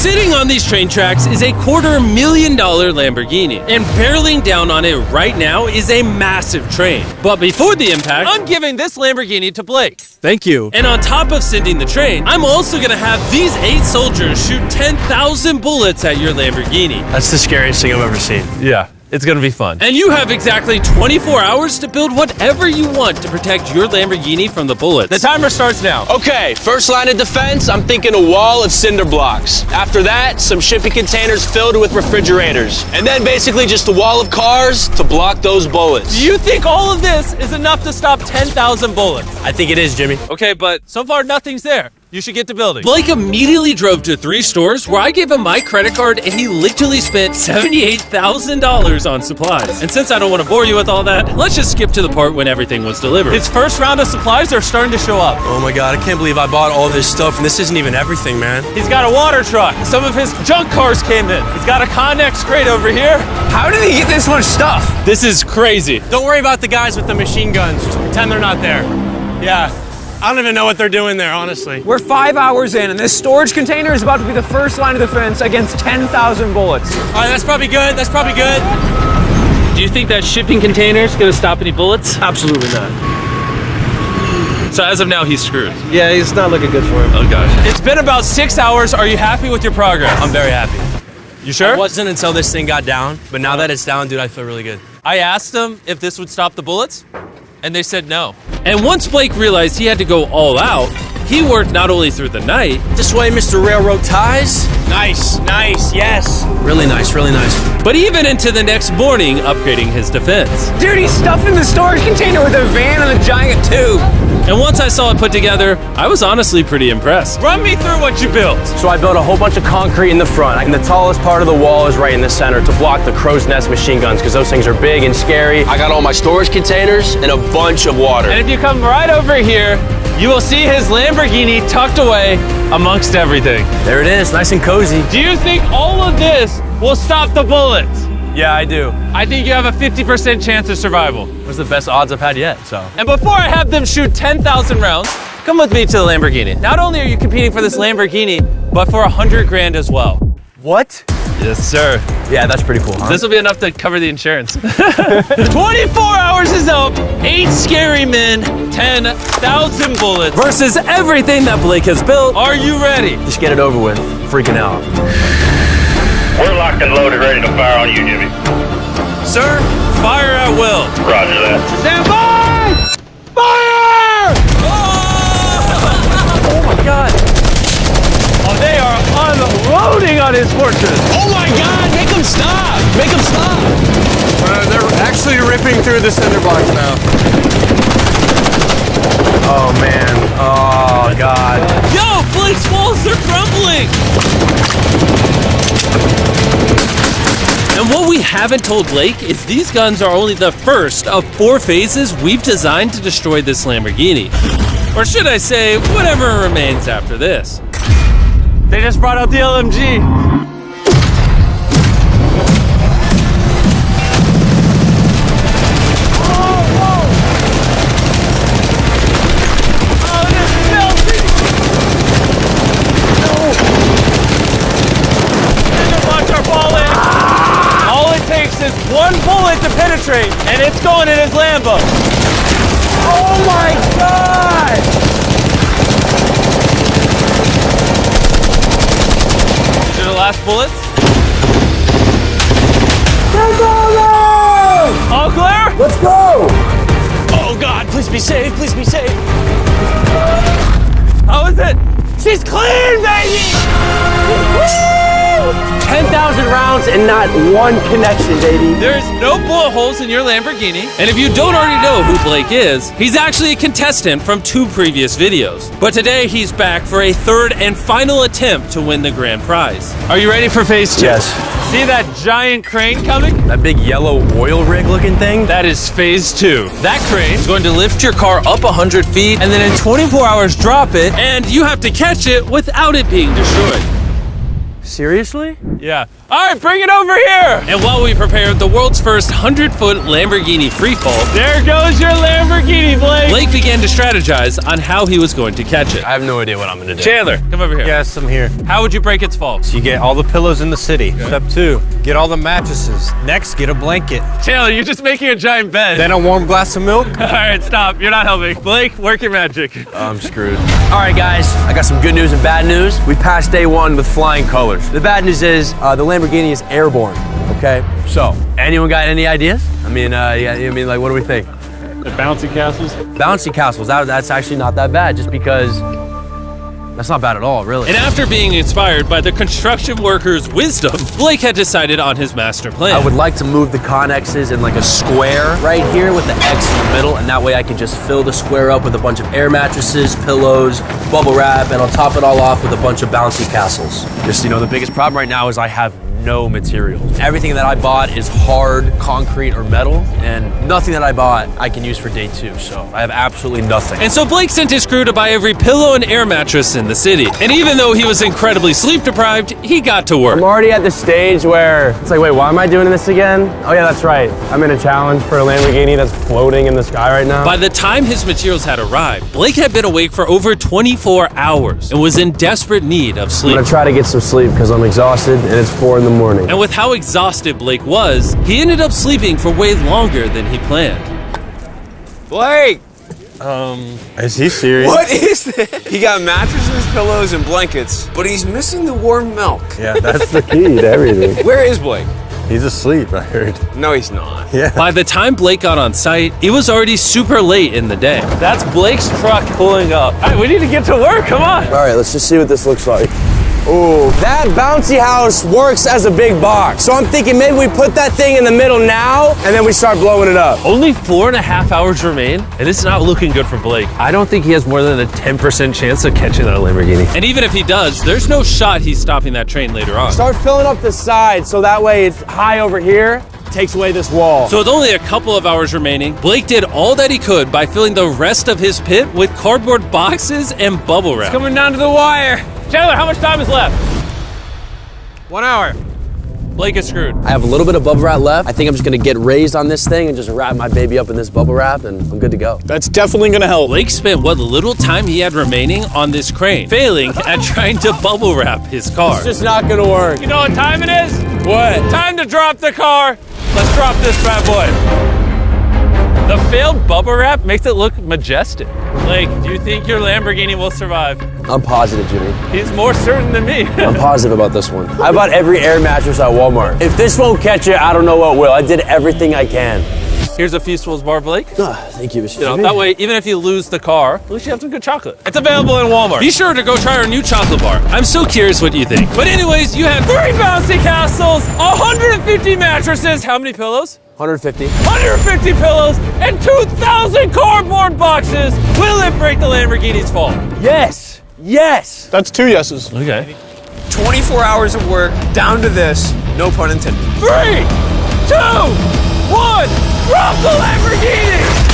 Sitting on these train tracks is a $250,000 Lamborghini, and barreling down on it right now is a massive train. But before the impact, I'm giving this Lamborghini to Blake. Thank you. And on top of sending the train, I'm also gonna have these 8 soldiers shoot 10,000 bullets at your Lamborghini. That's the scariest thing I've ever seen. Yeah, it's gonna be fun. And you have exactly 24 hours to build whatever you want to protect your Lamborghini from the bullets. The timer starts now. Okay, first line of defense, I'm thinking a wall of cinder blocks. After that, some shipping containers filled with refrigerators. And then basically just a wall of cars to block those bullets. Do you think all of this is enough to stop 10,000 bullets? I think it is, Jimmy. Okay, but So far, nothing's there. You should get to building. Blake immediately drove to 3 stores where I gave him my credit card and he literally spent $78,000 on supplies. And since I don't want to bore you with all that, let's just skip to the part when everything was delivered. His first round of supplies are starting to show up. Oh my God, I can't believe I bought all this stuff and this isn't even everything, man. He's got a water truck. Some of his junk cars came in. He's got a Connex crate over here. How did he get this much stuff? This is crazy. Don't worry about the guys with the machine guns. Just pretend they're not there. Yeah, I don't even know what they're doing there, honestly. We're 5 hours in, and this storage container is about to be the first line of defense against 10,000 bullets. All right, that's probably good. That's probably good. Do you think that shipping container is going to stop any bullets? Absolutely not. So as of now, he's screwed. Yeah, it's not looking good for him. Oh gosh. It's been about 6 hours. Are you happy with your progress? I'm very happy. You sure? It wasn't until this thing got down, but now that it's down, dude, I feel really good. I asked them if this would stop the bullets, and they said no. And once Blake realized he had to go all out, he worked not only through the night. This way, Mr. Railroad Ties. Nice, nice, yes. Really nice, really nice. But even into the next morning, upgrading his defense. Dude, he's stuffing the storage container with a van and a giant tube. And once I saw it put together, I was honestly pretty impressed. Run me through what you built. So I built a whole bunch of concrete in the front, and the tallest part of the wall is right in the center to block the crow's nest machine guns, because those things are big and scary. I got all my storage containers and a bunch of water. And if you come right over here, you will see his Lamborghini tucked away amongst everything. There it is, nice and cozy. Do you think all of this will stop the bullets? Yeah, I do. I think you have a 50% chance of survival. It was the best odds I've had yet, so. And before I have them shoot 10,000 rounds, come with me to the Lamborghini. Not only are you competing for this Lamborghini, but for 100 grand as well. What? Yes, sir. Yeah, that's pretty cool, huh? This will be enough to cover the insurance. 24 hours is up. 8 scary men, 10,000 bullets. Versus everything that Blake has built. Are you ready? Just get it over with. Freaking out. We're locked and loaded, ready to fire on you, Jimmy. Sir, fire at will. Roger that. Stand by! Fire! Oh my God. Oh, they are unloading on his fortress. Oh my God, make them stop! Make them stop! They're actually ripping through the cinder blocks now. Oh man, oh God. Yo, Blake's walls are crumbling. And what we haven't told Blake is these guns are only the first of 4 phases we've designed to destroy this Lamborghini. Or should I say, whatever remains after this. They just brought out the LMG. One bullet to penetrate, and it's going in his Lambo. Oh my God! These are the last bullets. All clear? Let's go! Oh God, please be safe, please be safe. How is it? She's clean, baby! 10,000 rounds and not one connection, baby. There's no bullet holes in your Lamborghini. And if you don't already know who Blake is, he's actually a contestant from 2 previous videos. But today he's back for a 3rd and final attempt to win the grand prize. Are you ready for phase 2? Yes. See that giant crane coming? That big yellow oil rig looking thing? That is phase 2. That crane He's going to lift your car up 100 feet, and then in 24 hours drop it. and you have to catch it without it being destroyed. Seriously? Yeah. All right, bring it over here. And while we prepared the world's first 100-foot Lamborghini freefall, There goes your Lamborghini, Blake. Blake began to strategize on how he was going to catch it. I have no idea what I'm gonna do. Chandler, come over here. Yes, I'm here. How would you break its fall? So you get all the pillows in the city. Step 2, get all the mattresses. Next, get a blanket. Chandler, you're just making a giant bed. Then a warm glass of milk. All right, stop. You're not helping. Blake, work your magic. I'm screwed. All right, guys, I got some good news and bad news. We passed day 1 with flying colors. The bad news is the Lamborghini is airborne, okay? So, anyone got any ideas? I mean, like, what do we think? The bouncy castles. Bouncy castles, that's actually not that bad, just because that's not bad at all, really. And after being inspired by the construction workers' wisdom, Blake had decided on his master plan. I would like to move the connexes in like a square right here with the X in the middle, and that way I can just fill the square up with a bunch of air mattresses, pillows, bubble wrap, and I'll top it all off with a bunch of bouncy castles. Just, the biggest problem right now is I have no materials. Everything that I bought is hard concrete or metal, and nothing that I bought I can use for day 2, so I have absolutely nothing. And so Blake sent his crew to buy every pillow and air mattress in the city. And even though he was incredibly sleep deprived, he got to work. I'm already at the stage where it's like, wait, why am I doing this again? Oh yeah, that's right. I'm in a challenge for a Lamborghini that's floating in the sky right now. By the time his materials had arrived, Blake had been awake for over 24 hours and was in desperate need of I'm sleep. gonna try to get some sleep because I'm exhausted and it's 4 in the morning. And with how exhausted Blake was, he ended up sleeping for way longer than he planned. Blake! Is he serious? What is this? He got mattresses, pillows, and blankets, but he's missing the warm milk. Yeah, that's the key to everything. Where is Blake? He's asleep, I heard. No, he's not. Yeah. By the time Blake got on site, it was already super late in the day. That's Blake's truck pulling up. All right, we need to get to work. Come on. All right, let's just see what this looks like. Ooh, that bouncy house works as a big box. So I'm thinking maybe we put that thing in the middle now and then we start blowing it up. Only 4.5 hours remain, and it's not looking good for Blake. I don't think he has more than a 10% chance of catching that Lamborghini. And even if he does, there's no shot he's stopping that train later on. Start filling up the side so that way it's high over here, takes away this wall. So with only a couple of hours remaining, Blake did all that he could by filling the rest of his pit with cardboard boxes and bubble wrap. Coming down to the wire. Chandler, how much time is left? 1 hour. Blake is screwed. I have a little bit of bubble wrap left. I think I'm just gonna get raised on this thing and just wrap my baby up in this bubble wrap and I'm good to go. That's definitely gonna help. Blake spent what little time he had remaining on this crane, failing at trying to bubble wrap his car. It's just not gonna work. You know what time it is? What? Time to drop the car. Let's drop this bad boy. The failed bubble wrap makes it look majestic. Blake, do you think your Lamborghini will survive? I'm positive, Jimmy. He's more certain than me. I'm positive about this one. I bought every air mattress at Walmart. If this won't catch it, I don't know what will. I did everything I can. Here's a Feastables bar, Blake. Thank you, Mr. You know, Jimmy. that way, even if you lose the car, at least you have some good chocolate. It's available in Walmart. Be sure to go try our new chocolate bar. I'm so curious what you think. But anyways, you have 3 bouncy castles, 150 mattresses, how many pillows? 150. 150 pillows, and 2,000 cardboard boxes. Will it break the Lamborghini's fall? Yes, yes. That's 2 yeses. Okay. 24 hours of work, down to this, no pun intended. 3, 2, 1, drop the Lamborghini!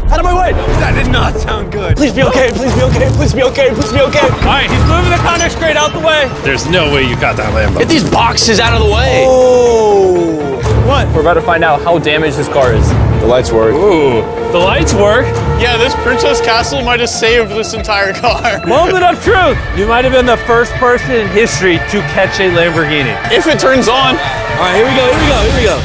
Out of my way. That did not sound good. Please be okay, please be okay, please be okay, please be okay. All right, he's moving the Connex crate out the way. There's no way you got that Lambo. Get these boxes out of the way. Oh. What? We're about to find out how damaged this car is. The lights work. Ooh, the lights work. Yeah, this Princess Castle might have saved this entire car. Moment of truth. You might have been the first person in history to catch a Lamborghini. If it turns on. All right, here we go, here we go, here we go.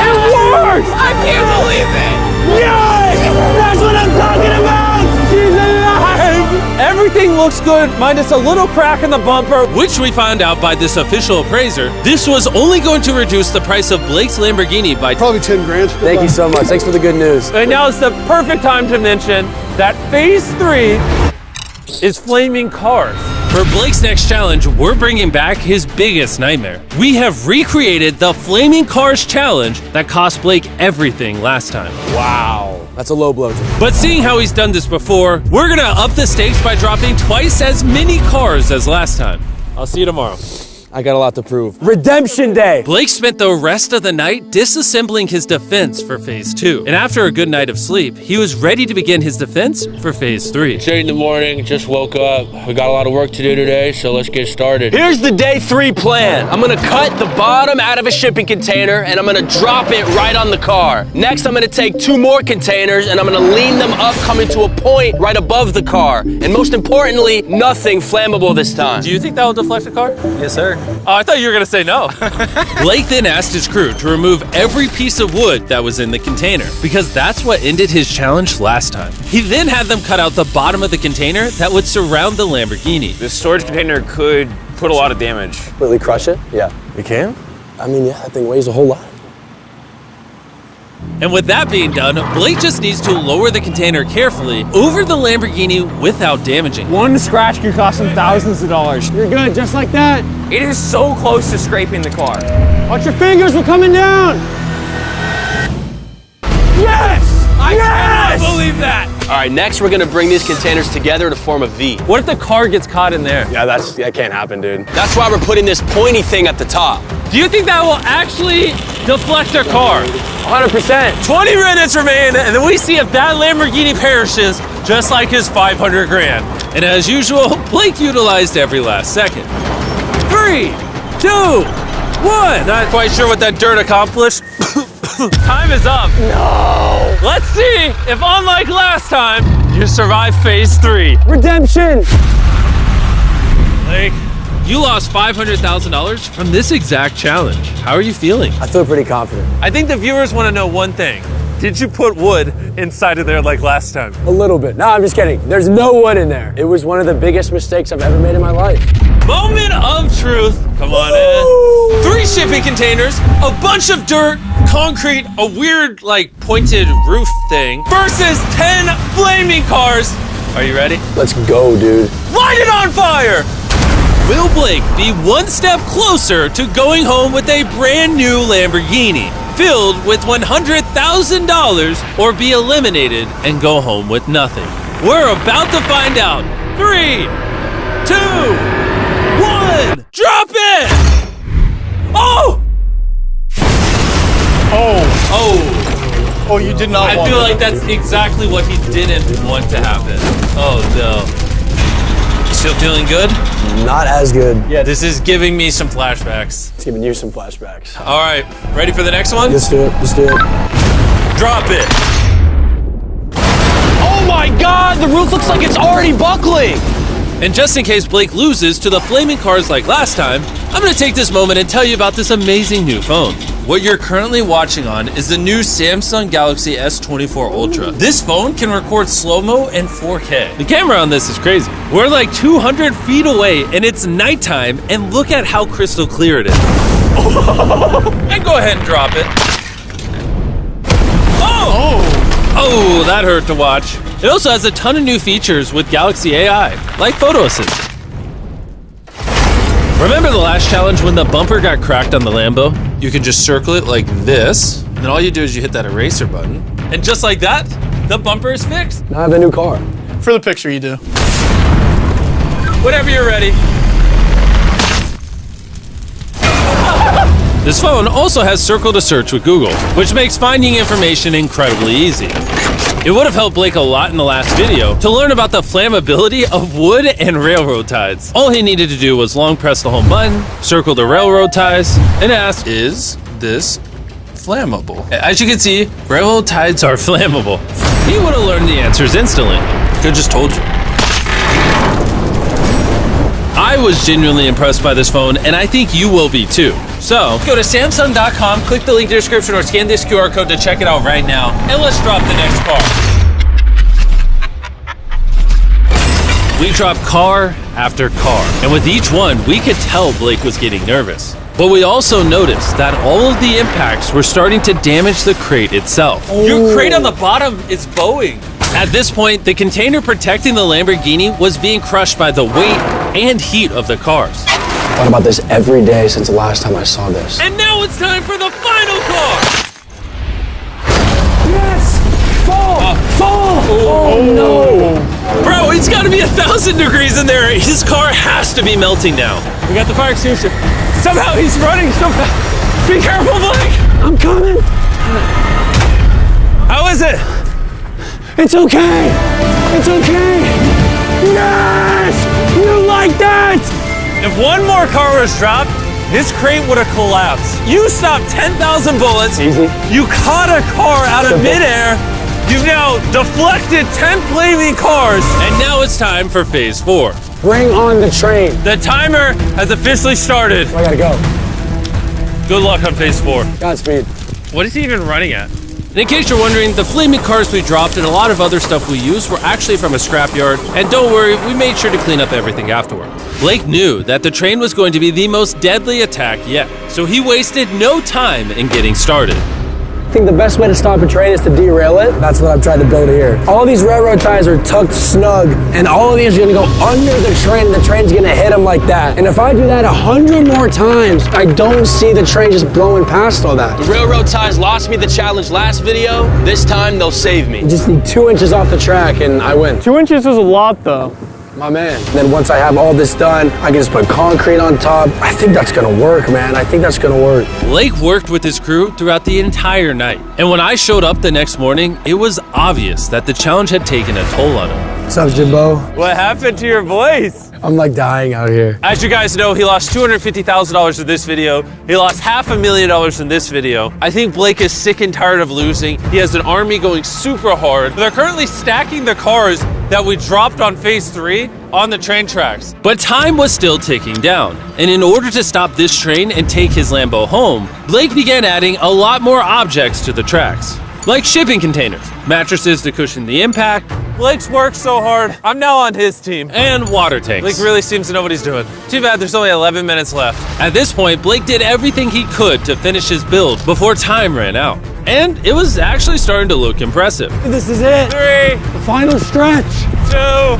It worked! I can't believe it. Yes! That's what I'm talking about! She's alive! Everything looks good, minus a little crack in the bumper. Which we found out by this official appraiser, this was only going to reduce the price of Blake's Lamborghini by Probably 10 grand. Thank you so much. Thanks for the good news. And now it's the perfect time to mention that phase 3 is flaming cars. For Blake's next challenge, we're bringing back his biggest nightmare. We have recreated the Flaming Cars challenge that cost Blake everything last time. Wow. That's a low blow. But seeing how he's done this before, we're gonna up the stakes by dropping twice as many cars as last time. I'll see you tomorrow. I got a lot to prove. Redemption Day! Blake spent the rest of the night disassembling his defense for Phase 2. And after a good night of sleep, he was ready to begin his defense for Phase 3. It's 8 in the morning, just woke up. We got a lot of work to do today, so let's get started. Here's the day 3 plan. I'm gonna cut the bottom out of a shipping container and I'm gonna drop it right on the car. Next, I'm gonna take 2 more containers and I'm gonna lean them up, coming to a point right above the car. And most importantly, nothing flammable this time. Do you think that will deflect the car? Yes, sir. Oh, I thought you were gonna say no. Blake then asked his crew to remove every piece of wood that was in the container, because that's what ended his challenge last time. He then had them cut out the bottom of the container that would surround the Lamborghini. This storage container could put a lot of damage. Completely crush it? Yeah. You can? I mean, yeah, that thing weighs a whole lot. And with that being done, Blake just needs to lower the container carefully over the Lamborghini without damaging it. One scratch could cost him thousands of dollars. You're good, just like that. It is so close to scraping the car. Watch your fingers, we're coming down! Yes! I cannot believe that. All right, next we're gonna bring these containers together to form a V. What if the car gets caught in there? Yeah, that can't happen, dude. That's why we're putting this pointy thing at the top. Do you think that will actually deflect our car? 100%. 20 minutes remain, and then we see if that Lamborghini perishes, just like his 500 grand. And as usual, Blake utilized every last second. 3, 2, 1. Not quite sure what that dirt accomplished. Time is up. No. Let's see if, unlike last time, you survive Phase 3. Redemption! Blake, you lost $500,000 from this exact challenge. How are you feeling? I feel pretty confident. I think the viewers want to know one thing. Did you put wood inside of there like last time? A little bit. No, I'm just kidding. There's no wood in there. It was one of the biggest mistakes I've ever made in my life. Moment of truth. Come on in. 3 shipping containers, a bunch of dirt, concrete, a weird, like, pointed roof thing, versus 10 flaming cars. Are you ready? Let's go, dude. Light it on fire! Will Blake be one step closer to going home with a brand new Lamborghini filled with $100,000, or be eliminated and go home with nothing? We're about to find out. 3, 2, 1, drop it! Oh! Oh, you did not I want feel that. like that's exactly what he didn't want to happen. Oh no. You still feeling good? Not as good. Yeah, this is giving me some flashbacks. It's giving you some flashbacks. All right, ready for the next one? Let's do it. Let's do it. Drop it. Oh my God, the roof looks like it's already buckling. And just in case Blake loses to the flaming cars like last time, I'm gonna take this moment and tell you about this amazing new phone. What you're currently watching on is the new Samsung Galaxy S24 Ultra. This phone can record slow-mo and 4K. The camera on this is crazy. We're like 200 feet away and it's nighttime, and look at how crystal clear it is. And go ahead and drop it. Oh, that hurt to watch. It also has a ton of new features with Galaxy AI, like Photo Assist. Remember the last challenge when the bumper got cracked on the Lambo? You can just circle it like this, and then all you do is you hit that eraser button, and just like that, the bumper is fixed. Now I have a new car. For the picture, you do. Whenever you're ready. This phone also has Circle to Search with Google, which makes finding information incredibly easy. It would have helped Blake a lot in the last video to learn about the flammability of wood and railroad ties. All he needed to do was long press the home button, circle the railroad ties, and ask, is this flammable? As you can see, railroad ties are flammable. He would have learned the answers instantly. Could have just told you. I was genuinely impressed by this phone, and I think you will be too. So, go to Samsung.com, click the link in the description, or scan this QR code to check it out right now, and let's drop the next car. We dropped car after car, and with each one, we could tell Blake was getting nervous. But we also noticed that all of the impacts were starting to damage the crate itself. Your crate on the bottom is bowing. At this point, the container protecting the Lamborghini was being crushed by the weight and heat of the cars. I thought about this every day since the last time I saw this. And now it's time for the final car! Yes! Fall! Fall! Oh no! Bro, Oh, it's got to be 1,000 degrees in there. His car has to be melting now. We got the fire extinguisher. Somehow he's running so fast. Be careful, Blake. I'm coming. How is it? It's okay. It's okay. Yes! You like that? If one more car was dropped, this crate would have collapsed. You stopped 10,000 bullets. Easy. You caught a car out of midair. You've now deflected 10 flaming cars. And now it's time for phase 4. Bring on the train. The timer has officially started. I gotta go. Good luck on phase 4. Godspeed. What is he even running at? And in case you're wondering, the flaming cars we dropped and a lot of other stuff we used were actually from a scrapyard. And don't worry, we made sure to clean up everything afterward. Blake knew that the train was going to be the most deadly attack yet, so he wasted no time in getting started. I think the best way to stop a train is to derail it. That's what I've tried to build here. All these railroad ties are tucked snug, and all of these are gonna go under the train, and the train's gonna hit them like that. And if I do that 100 more times, I don't see the train just blowing past all that. The railroad ties lost me the challenge last video. This time they'll save me. I just need 2 inches off the track, and I win. 2 inches is a lot, though. My man. And then once I have all this done, I can just put concrete on top. I think that's gonna work, man. I think that's gonna work. Blake worked with his crew throughout the entire night. And when I showed up the next morning, it was obvious that the challenge had taken a toll on him. What's up, Jimbo? What happened to your voice? I'm like dying out here. As you guys know, he lost $250,000 in this video. He lost $500,000 in this video. I think Blake is sick and tired of losing. He has an army going super hard. They're currently stacking the cars that we dropped on phase 3 on the train tracks. But time was still ticking down. And in order to stop this train and take his Lambo home, Blake began adding a lot more objects to the tracks. Like shipping containers, mattresses to cushion the impact. Blake's worked so hard. I'm now on his team. And water tanks. Blake really seems to know what he's doing. Too bad there's only 11 minutes left. At this point, Blake did everything he could to finish his build before time ran out. And it was actually starting to look impressive. This is it. 3, The final stretch. 2,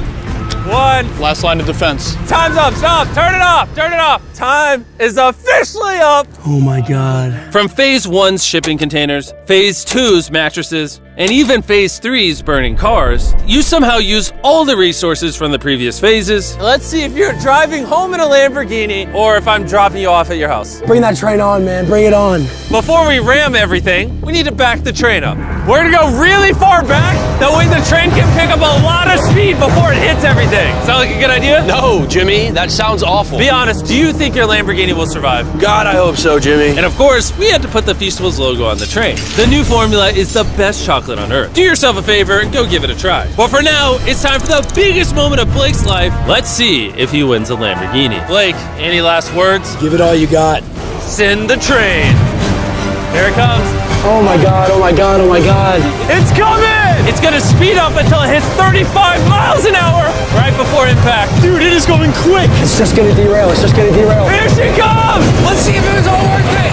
1. Last line of defense. Time's up. Stop. Turn it off. Turn it off. Time is officially up. Oh my God. From phase 1's shipping containers, phase 2's mattresses, and even phase 3's burning cars, you somehow use all the resources from the previous phases. Let's see if you're driving home in a Lamborghini or if I'm dropping you off at your house. Bring that train on, man. Bring it on. Before we ram everything, we need to back the train up. We're gonna go really far back, that way the train can pick up a lot of speed before it hits everything. Sound like a good idea? No, Jimmy, that sounds awful. Be honest, do you think your Lamborghini will survive? God, I hope so, Jimmy. And of course, we had to put the Feastables logo on the train. The new formula is the best chocolate on earth. Do yourself a favor and go give it a try. But for now, it's time for the biggest moment of Blake's life. Let's see if he wins a Lamborghini. Blake, any last words? Give it all you got. Send the train. Here it comes. Oh my God, oh my God, oh my God. It's coming! It's gonna speed up until it hits 35 miles an hour right before impact. Dude, it is going quick. It's just gonna derail, it's just gonna derail. Here she comes! Let's see if it was all worth it.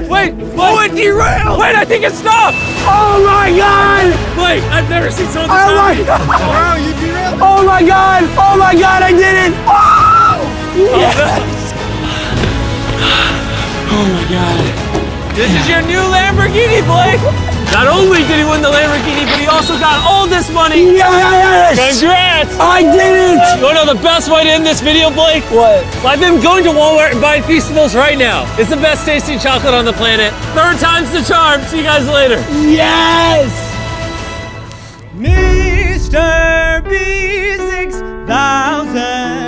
Wait! Oh, it derailed! Wait, I think it stopped! Oh my God! Wait, I've never seen something this Oh my high. God! Wow, you derailed. Oh my God! Oh my God, I did it! Oh! Yes! Oh my God. This is your new Lamborghini, Blake! Not only did he win the Lamborghini, but he also got all this money! Yes! Congrats! I did it! You wanna know the best way to end this video, Blake? What? By them going to Walmart and buying Feastables right now. It's the best tasting chocolate on the planet. 3rd time's the charm. See you guys later. Yes! Mr. B6000.